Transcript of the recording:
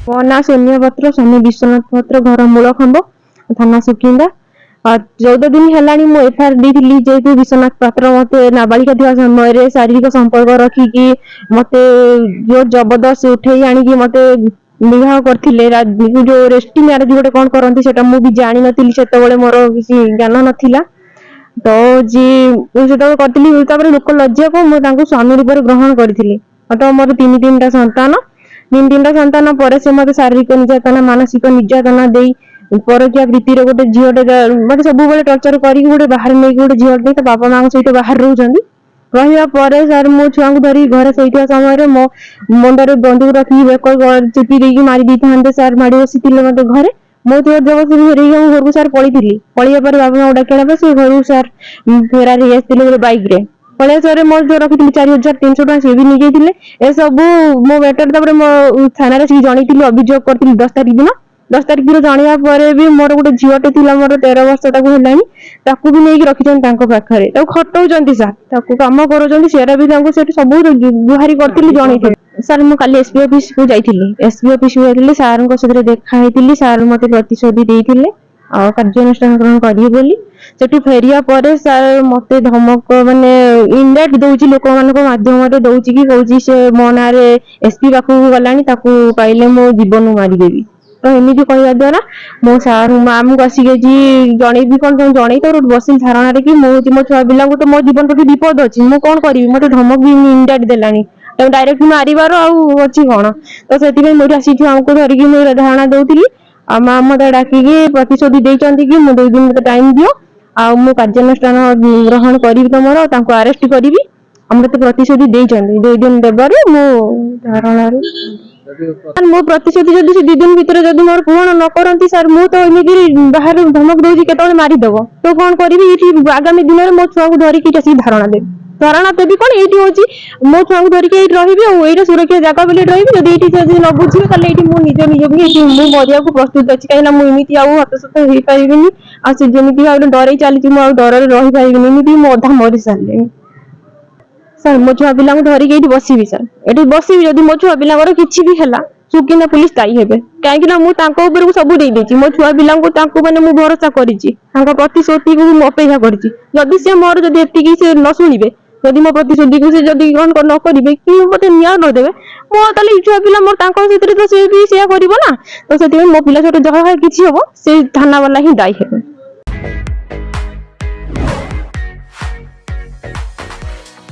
मो ना सोनिया पत्र स्वामी विश्वनाथ पत्र घर मूलखंब थाना सुकिंदा 14 दिन हेलानी मो एफआईआर दी जेतु विश्वनाथ पत्र मते नाबालिका थिबा समय शारीरिक संपर्क रखिकी मते जो जबरदस्त उठेई आनी मते विवाह करथिले जो रेस्टी मैरिज गोटे कौन करती सेटा मु भी जानी नथिली सेतबेले मोर किसी ज्ञान नथिला तो जी सेतबेले करथिली तापर लोक लज्जा को मो तांको स्वामी रूप ग्रहण करथिली तो मोर तीन टा संतान पर से मत शारीरिक निर्यातना मानसिक निर्यातना दे परकिया प्रीति गोटे झीटे मतलब सब टर्चर कर गोटे बाहर नहीं गोटे झीटे बापा माँ सहित बाहर रोचान रहा सर मो छुआ को धरी घर सही समय मो मुंडे बंदूक रखी बेक चेपी दे मारी दी था सर माड़ी बसी मत घरे मो जोर जबरदस्ती फेर घर को सर पड़ी पड़िया बापा माँ डाक से घर सर फेरार हो बैक रे पलिया सर मोर जो रखी 4300 टका सी भी नहीं ए सब मो बेटर मो थाना जन अभियोग करी 10 तारिख दिन जाना भी मोर गोटे झीटे थी मोर 13 वर्ष ताकू भी नहीं रखी पाखे खटाऊँ सर कम कर सब गुहारी करी जन सर मुझे काली एसपी ऑफिस को जाइए एसपी ऑफिस को जाइए सार सहित देखाई सार मत प्रतिश्रुति देते कार्यानुष्ठान ग्रहण करिए बोली सेठी फेरिया पर सर मत धमक माने इनडायरेक्ट दउची लोक मानक माध्यम दउची कि कहूची से मो ना रे एसपी पाखु गलानी ताकू पाइले मो जीवन मारी देवी तो एमती कहवा द्वारा मो सार मामू आसिके जन भी कौन जन तो बस धारणा कि मो छुआ पिला तो मो जीवन प्रति विपद अच्छी मु कौन करी मत धमक भी इनडायरेक्ट देलानी तो डायरेक्ट मारिबार अच्छी कौन तो से मुझे आसी छुआ को धरिकी मुझे धारणा दउली आ माँ मत डाकिकी प्रतिश्रुति देती कि मुझे 2 दिन मत टाइम दियो मु कार्यानुष्ठान ग्रहण करी तुमर अरेस्ट करी मत प्रतिश्रुति देते 2 दिन देवर मो धारणा मो प्रतिश्रुति जब से 2 दिन भितर जब मोर पूर्ण न करती सर मु तो एमती बाहर धमक दूसरी केत मारिदेव तो कौन करी आगामी दिन में मो छुआ को धरिकी धारणा देवी धारणा देवी कौन ये हूँ मो छुआ को धरिकी रही ये सुरक्षा जगह बोली रही जब न बुझे ताले मु निज निजी मरिया को प्रस्तुत अच्छी कहीं मुझे आउ हतसत हो पारि आमती भाव डर चली डर रही पारि मो अधा मरी सारे सर मो छुआ पिला धरिकी बसबी सर ये बसबी जब मो छुआ पिला किसी भी है सुकिंदा पुलिस दायी हे कहीं मुझे सब देदेची मो छुआ पिला मैंने भरोसा प्रतिश्रुति को अपेक्षा करी सी मोर जब से न शुणे जदि मो प्रतिश्रुति को कौन न करेंगे कि मत न्याय नदे मो ताले छुआ पिला मोर तो सी भी कर ना तो से मो पिला छोट जहाँ किसी हम से थाना वाला ही दायी हे।